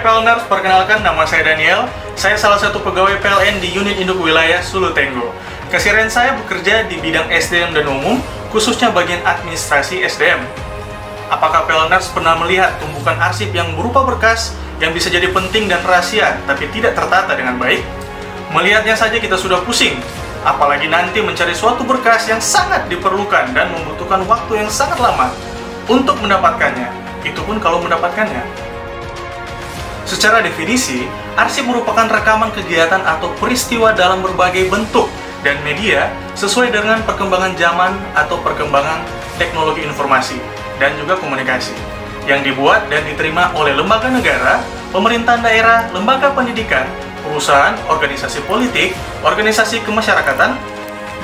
Hai PLNers, perkenalkan nama saya Daniel. Saya salah satu pegawai PLN di unit induk wilayah Sulu Tenggo. Keseharian saya bekerja di bidang SDM dan umum, khususnya bagian administrasi SDM. Apakah PLNers pernah melihat tumpukan arsip yang berupa berkas yang bisa jadi penting dan rahasia, tapi tidak tertata dengan baik? Melihatnya saja kita sudah pusing, apalagi nanti mencari suatu berkas yang sangat diperlukan dan membutuhkan waktu yang sangat lama untuk mendapatkannya. Itu pun kalau mendapatkannya. Secara definisi, arsip merupakan rekaman kegiatan atau peristiwa dalam berbagai bentuk dan media sesuai dengan perkembangan zaman atau perkembangan teknologi informasi dan juga komunikasi yang dibuat dan diterima oleh lembaga negara, pemerintahan daerah, lembaga pendidikan, perusahaan, organisasi politik, organisasi kemasyarakatan,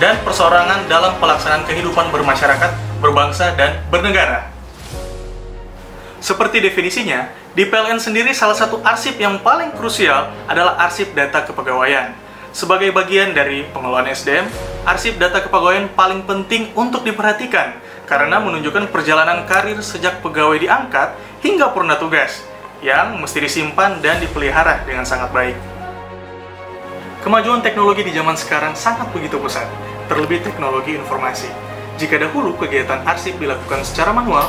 dan perseorangan dalam pelaksanaan kehidupan bermasyarakat, berbangsa, dan bernegara. Seperti definisinya, di PLN sendiri salah satu arsip yang paling krusial adalah arsip data kepegawaian. Sebagai bagian dari pengelolaan SDM, arsip data kepegawaian paling penting untuk diperhatikan karena menunjukkan perjalanan karir sejak pegawai diangkat hingga purna tugas yang mesti disimpan dan dipelihara dengan sangat baik. Kemajuan teknologi di zaman sekarang sangat begitu pesat, terlebih teknologi informasi. Jika dahulu kegiatan arsip dilakukan secara manual,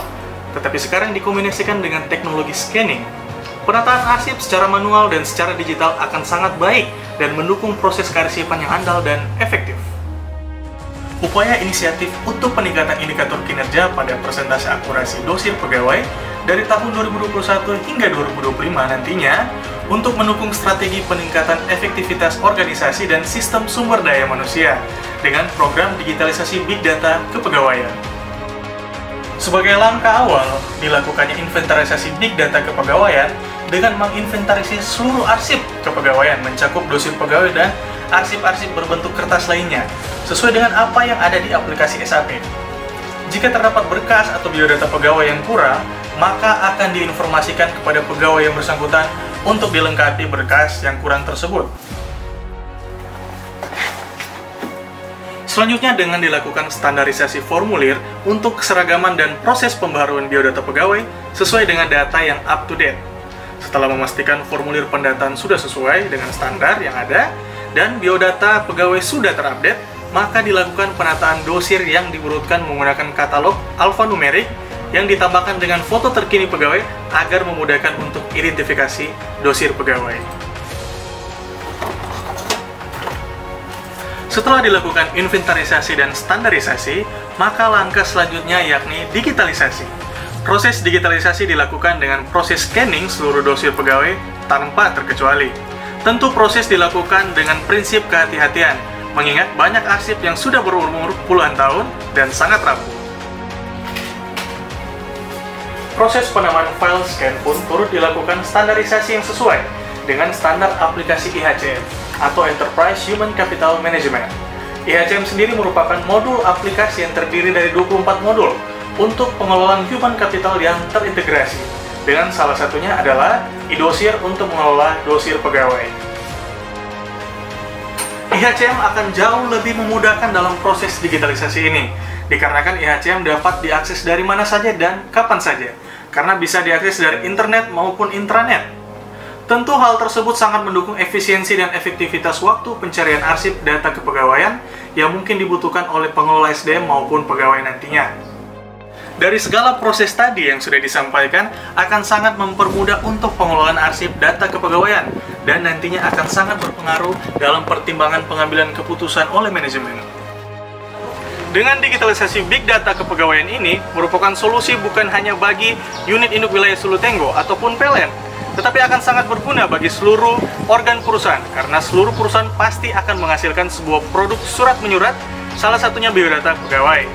tetapi sekarang dikombinasikan dengan teknologi scanning. Penataan arsip secara manual dan secara digital akan sangat baik dan mendukung proses kearsipan yang andal dan efektif. Upaya inisiatif untuk peningkatan indikator kinerja pada persentase akurasi dosir pegawai dari tahun 2021 hingga 2025 nantinya untuk mendukung strategi peningkatan efektivitas organisasi dan sistem sumber daya manusia dengan program digitalisasi Big Data kepegawaian. Sebagai langkah awal, dilakukannya inventarisasi Big Data kepegawaian dengan menginventarisasi seluruh arsip kepegawaian mencakup dosir pegawai dan arsip-arsip berbentuk kertas lainnya, sesuai dengan apa yang ada di aplikasi SAP. Jika terdapat berkas atau biodata pegawai yang kurang, maka akan diinformasikan kepada pegawai yang bersangkutan untuk dilengkapi berkas yang kurang tersebut. Selanjutnya dengan dilakukan standarisasi formulir untuk keseragaman dan proses pembaharuan biodata pegawai sesuai dengan data yang up to date. Setelah memastikan formulir pendataan sudah sesuai dengan standar yang ada dan biodata pegawai sudah terupdate, maka dilakukan penataan dosir yang diurutkan menggunakan katalog alfanumerik yang ditambahkan dengan foto terkini pegawai agar memudahkan untuk identifikasi dosir pegawai. Setelah dilakukan inventarisasi dan standarisasi, maka langkah selanjutnya yakni digitalisasi. Proses digitalisasi dilakukan dengan proses scanning seluruh dosir pegawai tanpa terkecuali. Tentu proses dilakukan dengan prinsip kehati-hatian, mengingat banyak arsip yang sudah berumur puluhan tahun dan sangat rapuh. Proses penamaan file scan pun turut dilakukan standarisasi yang sesuai dengan standar aplikasi IHCM atau Enterprise Human Capital Management. IHCM sendiri merupakan modul aplikasi yang terdiri dari 24 modul untuk pengelolaan human capital yang terintegrasi, dengan salah satunya adalah iDosir untuk mengelola dosir pegawai. IHCM akan jauh lebih memudahkan dalam proses digitalisasi ini, dikarenakan IHCM dapat diakses dari mana saja dan kapan saja, karena bisa diakses dari internet maupun intranet. Tentu hal tersebut sangat mendukung efisiensi dan efektivitas waktu pencarian arsip data kepegawaian yang mungkin dibutuhkan oleh pengelola SDM maupun pegawai nantinya. Dari segala proses tadi yang sudah disampaikan akan sangat mempermudah untuk pengelolaan arsip data kepegawaian dan nantinya akan sangat berpengaruh dalam pertimbangan pengambilan keputusan oleh manajemen. Dengan digitalisasi Big Data kepegawaian ini merupakan solusi bukan hanya bagi unit induk wilayah Sulu Tenggo ataupun PLN, tetapi akan sangat berguna bagi seluruh organ perusahaan karena seluruh perusahaan pasti akan menghasilkan sebuah produk surat menyurat, salah satunya biodata pegawai.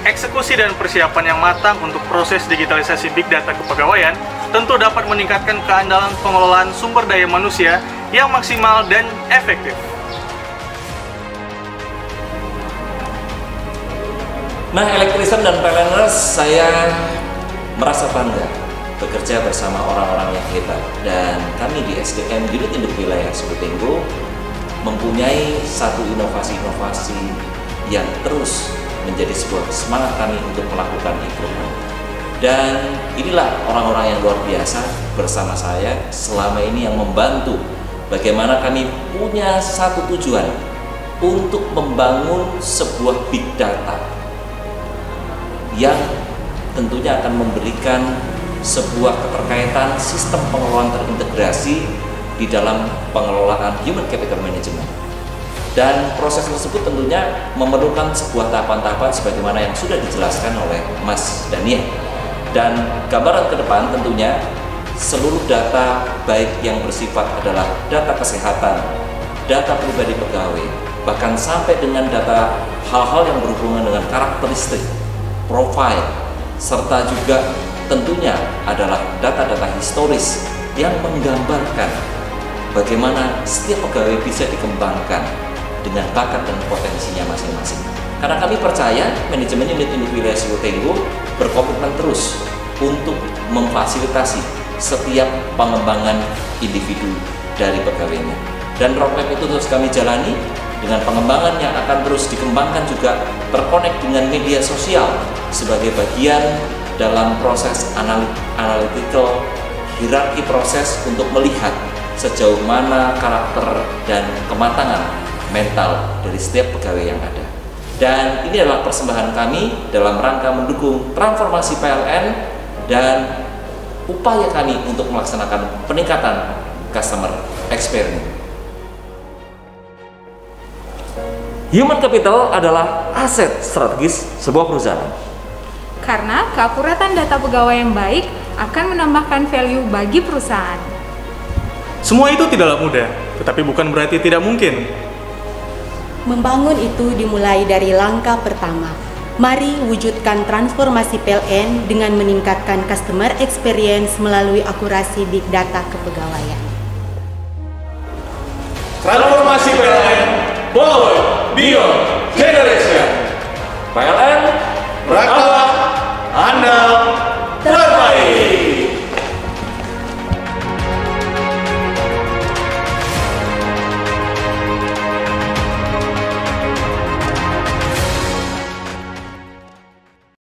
Eksekusi dan persiapan yang matang untuk proses digitalisasi Big Data kepegawaian tentu dapat meningkatkan keandalan pengelolaan sumber daya manusia yang maksimal dan efektif. Nah, Elektrisan dan PLNers, saya merasa bangga bekerja bersama orang-orang yang hebat, dan kami di SDM Unit Induk Wilayah Sulu Tenggo mempunyai satu inovasi-inovasi yang terus menjadi sebuah semangat kami untuk melakukan improvement. Dan inilah orang-orang yang luar biasa bersama saya selama ini yang membantu bagaimana kami punya satu tujuan untuk membangun sebuah big data yang tentunya akan memberikan sebuah keterkaitan sistem pengelolaan terintegrasi di dalam pengelolaan human capital management. Dan proses tersebut tentunya memerlukan sebuah tahapan-tahapan sebagaimana yang sudah dijelaskan oleh Mas Daniel. Dan gambaran ke depan tentunya seluruh data baik yang bersifat adalah data kesehatan, data pribadi pegawai, bahkan sampai dengan data hal-hal yang berhubungan dengan karakteristik, profil, serta juga tentunya adalah data-data historis yang menggambarkan bagaimana setiap pegawai bisa dikembangkan dengan bakat dan potensinya masing-masing. Karena kami percaya manajemen unit induk wilayah Siwo Tenggo berkomitmen terus untuk memfasilitasi setiap pengembangan individu dari pegawainya. Dan roadmap itu terus kami jalani dengan pengembangan yang akan terus dikembangkan juga terkonek dengan media sosial sebagai bagian dalam proses analytical hierarki proses untuk melihat sejauh mana karakter dan kematangan mental dari setiap pegawai yang ada. Dan ini adalah persembahan kami dalam rangka mendukung transformasi PLN dan upaya kami untuk melaksanakan peningkatan customer experience. Human capital adalah aset strategis sebuah perusahaan. Karena keakuratan data pegawai yang baik akan menambahkan value bagi perusahaan. Semua itu tidaklah mudah, tetapi bukan berarti tidak mungkin. Membangun itu dimulai dari langkah pertama. Mari wujudkan transformasi PLN dengan meningkatkan customer experience melalui akurasi big data kepegawaian. Transformasi PLN, power beyond generation. PLN